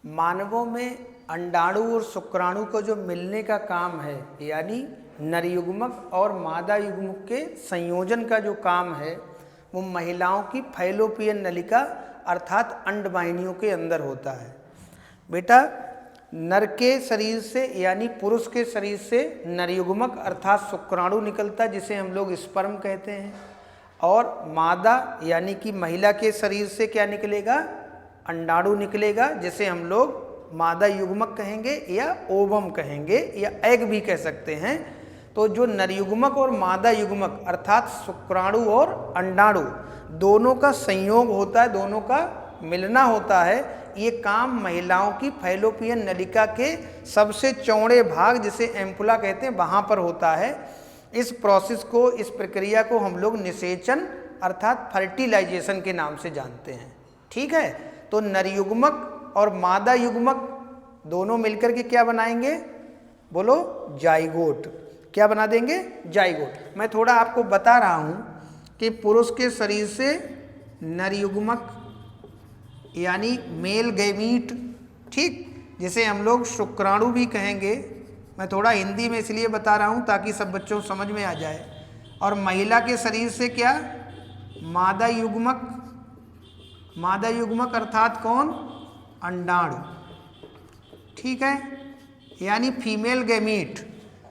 मानवों में अंडाणु और शुक्राणु को जो मिलने का काम है, यानी नरयुग्मक और मादा युग्मक के संयोजन का जो काम है, वो महिलाओं की फैलोपियन नलिका अर्थात अंडवाहिनियों के अंदर होता है। बेटा, नर के शरीर से यानी पुरुष के शरीर से नरयुग्मक अर्थात शुक्राणु निकलता है, जिसे हम लोग स्पर्म कहते हैं, और मादा यानी कि महिला के शरीर से क्या निकलेगा? अंडाणु निकलेगा, जिसे हम लोग मादा युग्मक कहेंगे या ओवम कहेंगे या एग भी कह सकते हैं। तो जो नरयुग्मक और मादा युग्मक अर्थात शुक्राणु और अंडाणु दोनों का संयोग होता है, दोनों का मिलना होता है, ये काम महिलाओं की फैलोपियन नलिका के सबसे चौड़े भाग, जिसे एम्पुला कहते हैं, वहाँ पर होता है। इस प्रोसेस को, इस प्रक्रिया को हम लोग निषेचन अर्थात फर्टिलाइजेशन के नाम से जानते हैं। ठीक है, तो नरयुग्मक और मादा युग्मक दोनों मिलकर के क्या बनाएंगे? बोलो, जाइगोट। क्या बना देंगे? जाइगोट। मैं थोड़ा आपको बता रहा हूँ कि पुरुष के शरीर से नरयुग्मक यानी मेल गैमीट, ठीक, जिसे हम लोग शुक्राणु भी कहेंगे। मैं थोड़ा हिंदी में इसलिए बता रहा हूँ ताकि सब बच्चों को समझ में आ जाए। और महिला के शरीर से क्या? मादा युग्मक। मादा युग्मक अर्थात कौन? अंडाणु। ठीक है, यानी फीमेल गैमीट,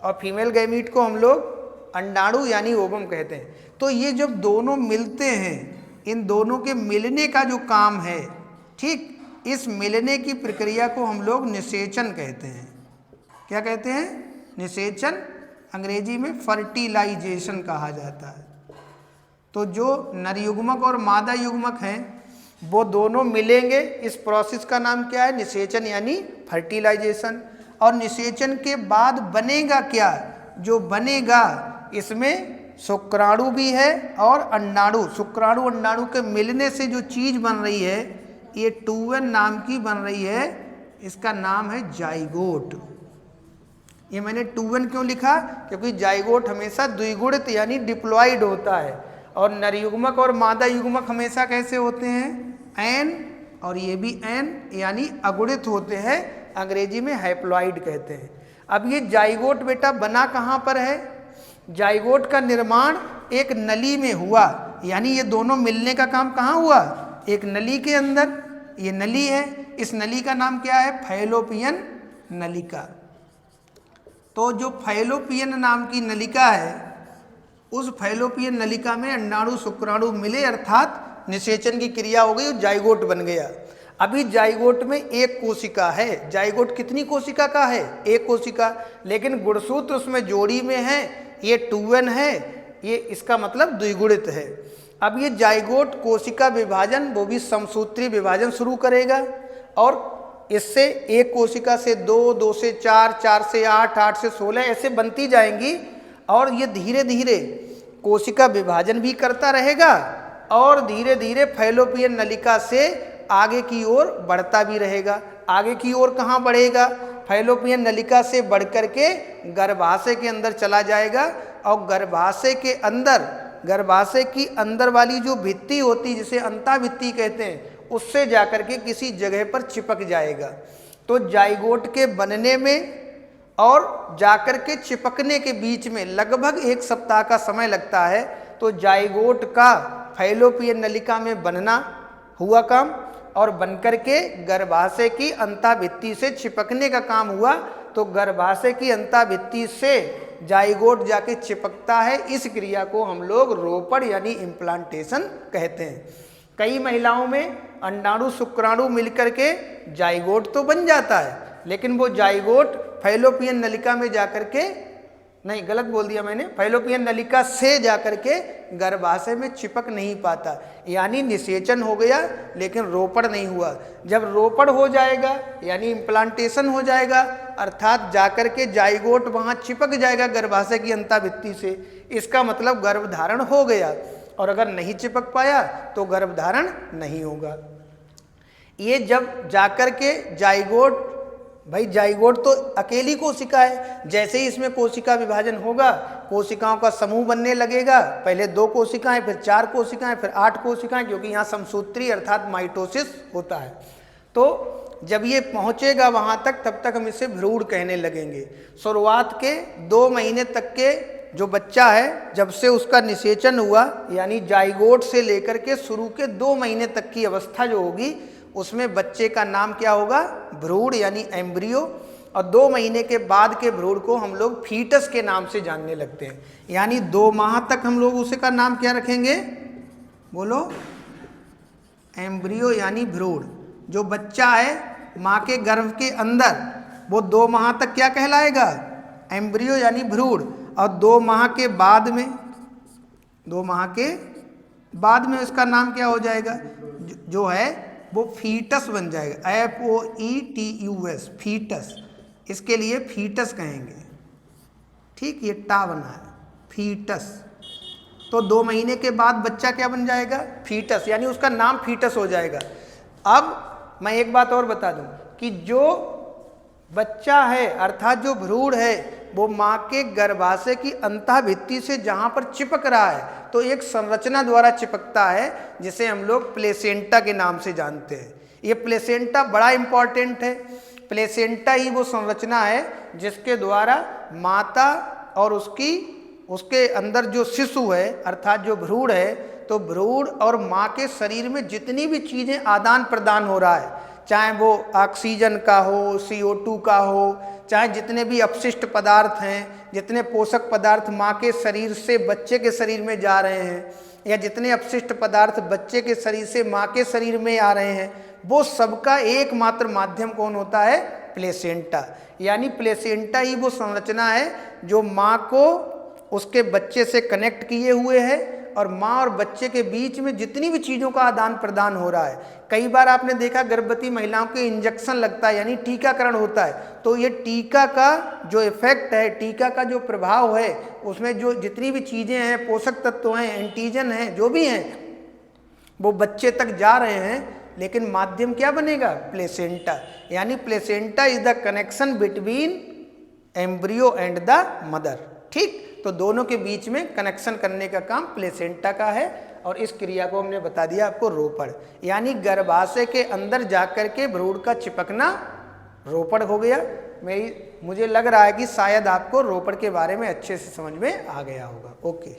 और फीमेल गैमीट को हम लोग अंडाणु यानी ओवम कहते हैं। तो ये जब दोनों मिलते हैं, इन दोनों के मिलने का जो काम है, ठीक, इस मिलने की प्रक्रिया को हम लोग निषेचन कहते हैं। क्या कहते हैं? निषेचन। अंग्रेजी में फर्टिलाइजेशन कहा जाता है। तो जो नरयुग्मक और मादा युग्मक हैं, वो दोनों मिलेंगे। इस प्रोसेस का नाम क्या है? निषेचन यानी फर्टिलाइजेशन। और निषेचन के बाद बनेगा क्या? जो बनेगा, इसमें शुक्राणु भी है और अंडाणु। शुक्राणु अंडाणु के मिलने से जो चीज बन रही है, ये 2n नाम की बन रही है। इसका नाम है जाइगोट। ये मैंने 2n क्यों लिखा? क्योंकि जाइगोट हमेशा द्विगुणित यानी डिप्लॉयड होता है, और नरयुग्मक और मादा युग्मक हमेशा कैसे होते हैं? एन, और ये भी एन यानी अगुणित होते हैं। अंग्रेजी में हैप्लॉइड कहते हैं। अब ये जाइगोट बेटा बना कहाँ पर है? जाइगोट का निर्माण एक नली में हुआ, यानी ये दोनों मिलने का काम कहाँ हुआ? एक नली के अंदर। ये नली है, इस नली का नाम क्या है? फैलोपियन नलिका। तो जो फैलोपियन नाम की नलिका है, उस फैलोपियन नलिका में अंडाणु शुक्राणु मिले, अर्थात निषेचन की क्रिया हो गई और जाइगोट बन गया। अभी जाइगोट में एक कोशिका है। जाइगोट कितनी कोशिका का है? एक कोशिका। लेकिन गुणसूत्र उसमें जोड़ी में है, ये 2n है, ये इसका मतलब द्विगुणित है। अब ये जाइगोट कोशिका विभाजन, वो भी समसूत्री विभाजन शुरू करेगा, और इससे एक कोशिका से 2, 2 से 4, 4 से 8, 8 से 16 ऐसे बनती जाएंगी। और ये धीरे धीरे कोशिका विभाजन भी करता रहेगा, और धीरे धीरे फैलोपियन नलिका से आगे की ओर बढ़ता भी रहेगा। आगे की ओर कहाँ बढ़ेगा? फैलोपियन नलिका से बढ़कर के गर्भाशय के अंदर चला जाएगा, और गर्भाशय के अंदर, गर्भाशय की अंदर वाली जो भित्ति होती है, जिसे अंताभित्ति कहते हैं, उससे जाकर के किसी जगह पर चिपक जाएगा। तो जाइगोट के बनने में और जाकर के चिपकने के बीच में लगभग 1 सप्ताह का समय लगता है। तो जाइगोट का फैलोपियन नलिका में बनना हुआ काम, और बनकर के गर्भाशय की अंताभित्ति से चिपकने का काम हुआ। तो गर्भाशय की अंताभित्ति से जाइगोट जाके चिपकता है। इस क्रिया को हम लोग रोपण यानी इम्प्लांटेशन कहते हैं। कई महिलाओं में अंडाणु शुक्राणु मिलकर के जाइगोट तो बन जाता है, लेकिन वो जाइगोट फैलोपियन नलिका में जाकर के, नहीं गलत बोल दिया मैंने, फैलोपियन नलिका से जाकर के गर्भाशय में चिपक नहीं पाता। यानी निषेचन हो गया, लेकिन रोपण नहीं हुआ। जब रोपण हो जाएगा यानी इम्प्लांटेशन हो जाएगा, अर्थात जाकर के जाइगोट वहाँ चिपक जाएगा गर्भाशय की अंताभित्ति से, इसका मतलब गर्भधारण हो गया। और अगर नहीं चिपक पाया तो गर्भधारण नहीं होगा। ये जब जाकर के जाइगोट, भाई जाइगोट तो अकेली कोशिका है, जैसे ही इसमें कोशिका विभाजन होगा, कोशिकाओं का समूह बनने लगेगा। पहले 2 कोशिकाएं, फिर 4 कोशिकाएं, फिर 8 कोशिकाएं, क्योंकि यहाँ समसूत्री अर्थात माइटोसिस होता है। तो जब ये पहुंचेगा वहां तक, तब तक हम इसे भ्रूण कहने लगेंगे। शुरुआत के 2 महीने तक के जो बच्चा है, जब से उसका निषेचन हुआ, यानी जाइगोट से लेकर के शुरू के 2 महीने तक की अवस्था जो होगी, उसमें बच्चे का नाम क्या होगा? भ्रूण यानी एम्ब्रियो। और 2 महीने के बाद के भ्रूण को हम लोग फीटस के नाम से जानने लगते हैं। यानी 2 माह तक हम लोग उसे का नाम क्या रखेंगे? बोलो, एम्ब्रियो यानी भ्रूण। जो बच्चा है माँ के गर्भ के अंदर, वो 2 माह तक क्या कहलाएगा? एम्ब्रियो यानी भ्रूण। और 2 माह के बाद में, 2 माह के बाद में उसका नाम क्या हो जाएगा? जो है वो फीटस बन जाएगा। FOETUS, foetus. इसके लिए फीटस कहेंगे। ठीक, ये टा बना है, फीटस। तो 2 महीने के बाद बच्चा क्या बन जाएगा? फीटस, यानी उसका नाम फीटस हो जाएगा। अब मैं एक बात और बता दूं कि जो बच्चा है अर्थात जो भ्रूण है, वो माँ के गर्भाशय की अंतः भित्ति से जहाँ पर चिपक रहा है, तो एक संरचना द्वारा चिपकता है जिसे हम लोग प्लेसेंटा के नाम से जानते हैं। ये प्लेसेंटा बड़ा इंपॉर्टेंट है। प्लेसेंटा ही वो संरचना है जिसके द्वारा माता और उसके अंदर जो शिशु है अर्थात जो भ्रूण है, तो भ्रूण और माँ के शरीर में जितनी भी चीज़ें आदान प्रदान हो रहा है, चाहे वो ऑक्सीजन का हो, CO2 का हो, चाहे जितने भी अपशिष्ट पदार्थ हैं, जितने पोषक पदार्थ माँ के शरीर से बच्चे के शरीर में जा रहे हैं, या जितने अपशिष्ट पदार्थ बच्चे के शरीर से माँ के शरीर में आ रहे हैं, वो सबका एकमात्र माध्यम कौन होता है? प्लेसेंटा। यानी प्लेसेंटा ही वो संरचना है जो माँ को उसके बच्चे से कनेक्ट किए हुए है और माँ और बच्चे के बीच में जितनी भी चीज़ों का आदान प्रदान हो रहा है। कई बार आपने देखा गर्भवती महिलाओं के इंजेक्शन लगता है, यानी टीकाकरण होता है, तो ये टीका का जो इफेक्ट है, टीका का जो प्रभाव है, उसमें जो जितनी भी चीज़ें हैं, पोषक तत्व हैं, एंटीजन हैं, जो भी हैं, वो बच्चे तक जा रहे हैं। लेकिन माध्यम क्या बनेगा? प्लेसेंटा। यानी placenta is the connection between embryo and the mother. ठीक, तो दोनों के बीच में कनेक्शन करने का काम प्लेसेंटा का है। और इस क्रिया को हमने बता दिया आपको रोपण, यानी गर्भाशय के अंदर जाकर के भ्रूण का चिपकना रोपण हो गया। मुझे लग रहा है कि शायद आपको रोपण के बारे में अच्छे से समझ में आ गया होगा। ओके।